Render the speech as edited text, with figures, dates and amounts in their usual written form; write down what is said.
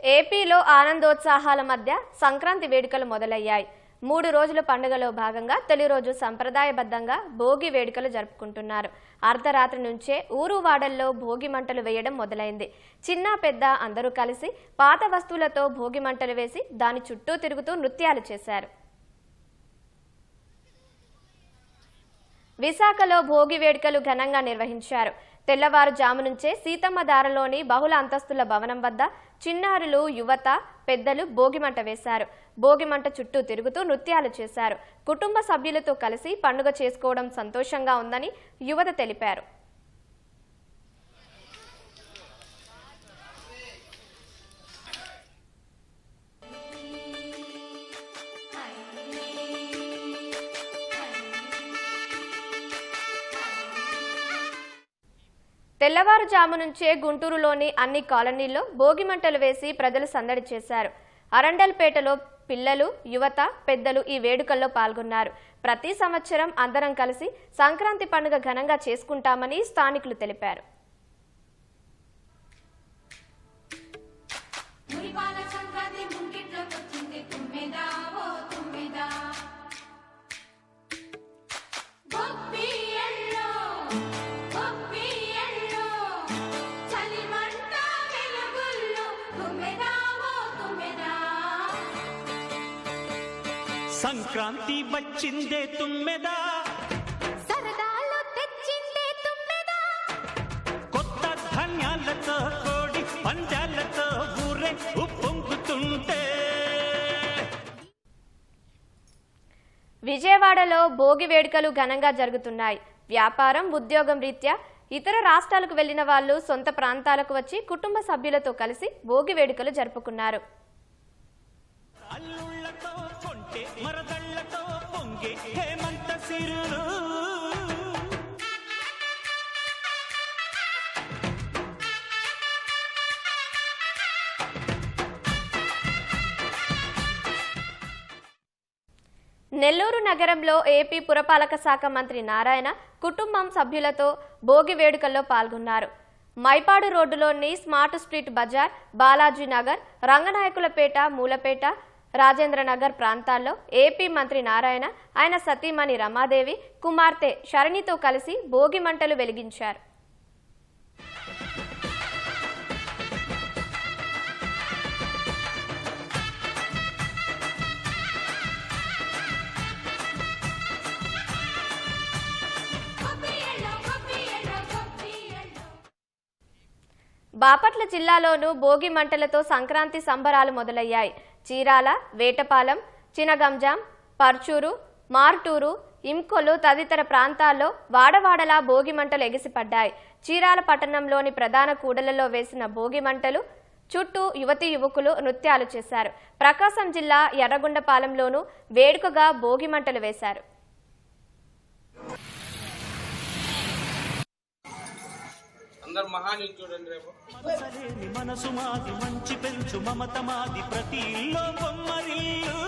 ఏపీలో ఆనందోత్సాహాల మధ్య సంక్రాంతి వేడుకలు మొదలయ్యాయి. 3 రోజుల పండుగలో భాగంగా తొలి రోజు సంప్రదాయబద్ధంగా భోగి వేడుకలు జరుపుకుంటున్నారు. అర్ధరాత్రి నుంచే ఊరు వాడల్లో భోగి మంటలు వేయడం మొదలైంది. చిన్న పెద్ద అందరూ కలిసి పాత వస్తువులతో భోగి మంటలు వేసి దాని చుట్టూ తిరుగుతూ నృత్యాలు చేశారు. విశాఖలో భోగి వేడుకలు ఘనంగా నిర్వహించారు. తెల్లవారుజాము నుంచే సీతమ్మధారలోని బహుళ అంతస్తుల భవనం వద్ద చిన్నారులు, యువత, పెద్దలు భోగిమంట వేశారు. భోగిమంట చుట్టూ తిరుగుతూ నృత్యాలు చేశారు. కుటుంబ సభ్యులతో కలిసి పండుగ చేసుకోవడం సంతోషంగా ఉందని యువత తెలిపారు. తెల్లవారుజాము నుంచే గుంటూరులోని అన్ని కాలనీల్లో భోగిమంటలు వేసి ప్రజలు సందడి చేశారు. అరండల్పేటలో పిల్లలు, యువత, పెద్దలు ఈ వేడుకల్లో పాల్గొన్నారు. ప్రతి సంవత్సరం అందరం కలిసి సంక్రాంతి పండుగ ఘనంగా చేసుకుంటామని స్థానికులు తెలిపారు. సంక్రాంతి వచ్చిందే తుమ్మెదా, సరదాలు తెచ్చిందే తుమ్మెదా, కొత్త ధాన్యాలతో కోడి పంజాలతో ఊరే ఉప్పొంగుతుంటే. విజయవాడలో భోగి వేడుకలు ఘనంగా జరుగుతున్నాయి. వ్యాపారం, ఉద్యోగం రీత్యా ఇతర రాష్ట్రాలకు వెళ్లిన వాళ్లు సొంత ప్రాంతాలకు వచ్చి కుటుంబ సభ్యులతో కలిసి భోగి వేడుకలు జరుపుకున్నారు. అల్లుళ్లతో కొంటే మరదళ్లతో పొంగే హేమంత సిరులు, నెల్లూరు నగరంలో ఏపీ పురపాలక శాఖ మంత్రి నారాయణ కుటుంబం సభ్యులతో భోగి వేడుకల్లో పాల్గొన్నారు. మైపాడు రోడ్డులోని స్మార్ట్ స్ట్రీట్ బజార్, బాలాజీ నగర్, రంగనాయకులపేట, మూలపేట, రాజేంద్రనగర్ ప్రాంతాల్లో ఏపీ మంత్రి నారాయణ ఆయన సతీమణి రమాదేవి, కుమార్తె శరణితో కలిసి భోగి మంటలు వెలిగించారు. బాపట్ల జిల్లాలోనూ భోగి మంటలతో సంక్రాంతి సంబరాలు మొదలయ్యాయి. చీరాల, వేటపాలెం, చినగంజాం, పర్చూరు, మార్టూరు, ఇంకొలు తదితర ప్రాంతాల్లో వాడవాడలా భోగి మంటలు ఎగిసిపడ్డాయి. చీరాల పట్టణంలోని ప్రధాన కూడలలో వేసిన భోగి మంటలు చుట్టూ యువతీ యువకులు నృత్యాలు చేశారు. ప్రకాశం జిల్లా ఎర్రగొండపాలెంలోనూ వేడుకగా భోగి మంటలు వేశారు. మనసు మాది మంచి పెంచు మమత మాది ప్రతి ఇల్లో బొమ్మరిల్లు.